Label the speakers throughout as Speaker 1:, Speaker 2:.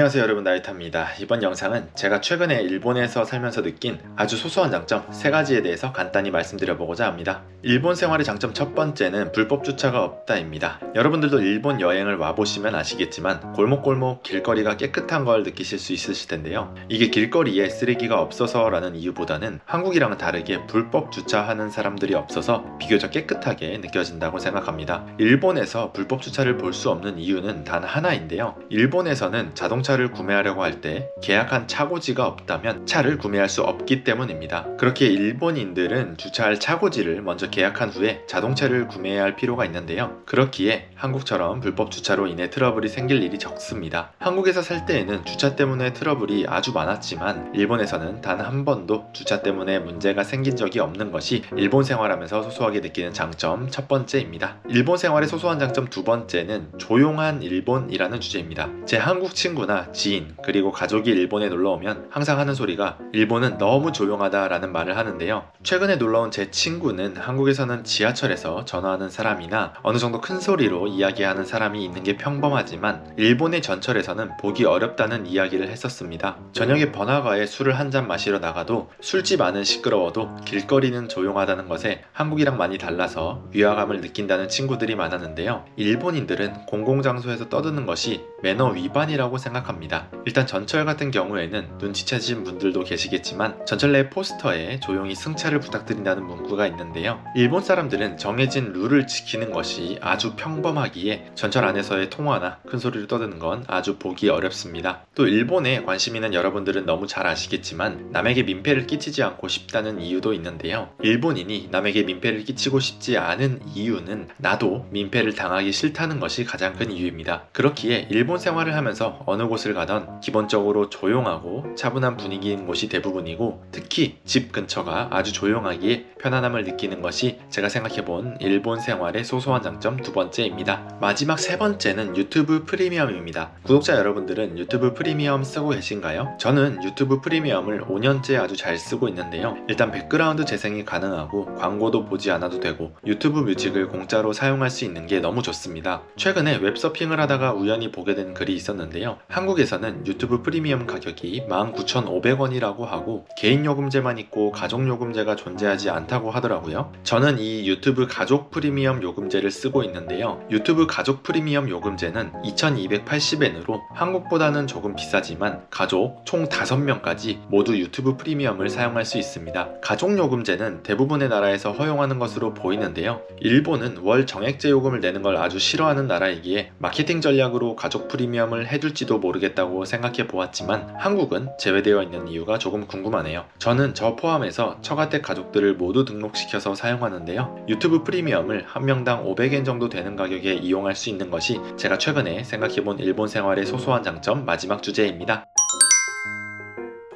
Speaker 1: 안녕하세요 여러분, 나이타입니다. 이번 영상은 제가 최근에 일본에서 살면서 느낀 아주 소소한 장점 3가지에 대해서 간단히 말씀드려보고자 합니다. 일본 생활의 장점 첫 번째는 불법 주차가 없다입니다. 여러분들도 일본 여행을 와보시면 아시겠지만 골목골목 길거리가 깨끗한 걸 느끼실 수 있으실 텐데요. 이게 길거리에 쓰레기가 없어서 라는 이유보다는 한국이랑은 다르게 불법 주차하는 사람들이 없어서 비교적 깨끗하게 느껴진다고 생각합니다. 일본에서 불법 주차를 볼 수 없는 이유는 단 하나인데요. 일본에서는 자동차를 구매하려고 할 때 계약한 차고지가 없다면 차를 구매할 수 없기 때문입니다. 그렇게 일본인들은 주차할 차고지를 먼저 계약한 후에 자동차를 구매해야 할 필요가 있는데요. 그렇기에 한국처럼 불법 주차로 인해 트러블이 생길 일이 적습니다. 한국에서 살 때에는 주차 때문에 트러블이 아주 많았지만 일본에서는 단 한 번도 주차 때문에 문제가 생긴 적이 없는 것이 일본 생활하면서 소소하게 느끼는 장점 첫 번째입니다. 일본 생활의 소소한 장점 두 번째는 조용한 일본이라는 주제입니다. 제 한국 친구나 지인 그리고 가족이 일본에 놀러오면 항상 하는 소리가 일본은 너무 조용하다 라는 말을 하는데요. 최근에 놀러온 제 친구는 한국에서는 지하철에서 전화하는 사람이나 어느 정도 큰 소리로 이야기하는 사람이 있는 게 평범하지만 일본의 전철에서는 보기 어렵다는 이야기를 했었습니다. 저녁에 번화가에 술을 한 잔 마시러 나가도 술집 안은 시끄러워도 길거리는 조용하다는 것에 한국이랑 많이 달라서 위화감을 느낀다는 친구들이 많았는데요. 일본인들은 공공장소에서 떠드는 것이 매너 위반이라고 생각합니다. 일단 전철 같은 경우에는 눈치채신 분들도 계시겠지만 전철 내 포스터에 조용히 승차를 부탁드린다는 문구가 있는데요. 일본 사람들은 정해진 룰을 지키는 것이 아주 평범하기에 전철 안에서의 통화나 큰 소리로 떠드는 건 아주 보기 어렵습니다. 또 일본에 관심 있는 여러분들은 너무 잘 아시겠지만 남에게 민폐를 끼치지 않고 싶다는 이유도 있는데요. 일본인이 남에게 민폐를 끼치고 싶지 않은 이유는 나도 민폐를 당하기 싫다는 것이 가장 큰 이유입니다. 그렇기에 일본 생활을 하면서 어느 곳을 가던 기본적으로 조용하고 차분한 분위기인 곳이 대부분이고 특히 집 근처가 아주 조용하기에 편안함을 느끼는 것이 제가 생각해본 일본 생활의 소소한 장점 두 번째입니다. 마지막 세 번째는 유튜브 프리미엄입니다. 구독자 여러분들은 유튜브 프리미엄 쓰고 계신가요? 저는 유튜브 프리미엄을 5년째 아주 잘 쓰고 있는데요. 일단 백그라운드 재생이 가능하고 광고도 보지 않아도 되고 유튜브 뮤직을 공짜로 사용할 수 있는 게 너무 좋습니다. 최근에 웹서핑을 하다가 우연히 보게 된 글이 있었는데요. 한국에서는 유튜브 프리미엄 가격이 19,500원이라고 하고 개인 요금제만 있고 가족 요금제가 존재하지 않다고 하더라고요. 저는 이 유튜브 가족 프리미엄 요금제를 쓰고 있는데요. 유튜브 가족 프리미엄 요금제는 2,280엔으로 한국보다는 조금 비싸지만 가족 총 5명까지 모두 유튜브 프리미엄을 사용할 수 있습니다. 가족 요금제는 대부분의 나라에서 허용하는 것으로 보이는데요. 일본은 월 정액제 요금을 내는 걸 아주 싫어하는 나라이기에 마케팅 전략으로 가족 프리미엄을 해둘지도 모르겠다고 생각해 보았지만 한국은 제외되어 있는 이유가 조금 궁금하네요. 저는 저 포함해서 처가댁 가족들을 모두 등록시켜서 사용하는데요. 유튜브 프리미엄을 한 명당 500엔 정도 되는 가격에 이용할 수 있는 것이 제가 최근에 생각해본 일본 생활의 소소한 장점 마지막 주제입니다.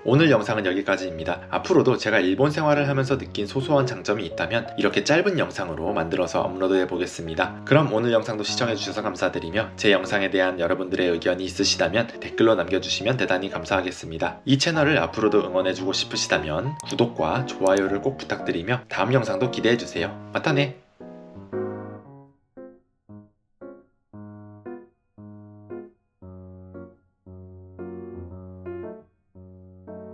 Speaker 1: 오늘 영상은 여기까지입니다. 앞으로도 제가 일본 생활을 하면서 느낀 소소한 장점이 있다면 이렇게 짧은 영상으로 만들어서 업로드해 보겠습니다. 그럼 오늘 영상도 시청해주셔서 감사드리며 제 영상에 대한 여러분들의 의견이 있으시다면 댓글로 남겨주시면 대단히 감사하겠습니다. 이 채널을 앞으로도 응원해주고 싶으시다면 구독과 좋아요를 꼭 부탁드리며 다음 영상도 기대해주세요. 마타네!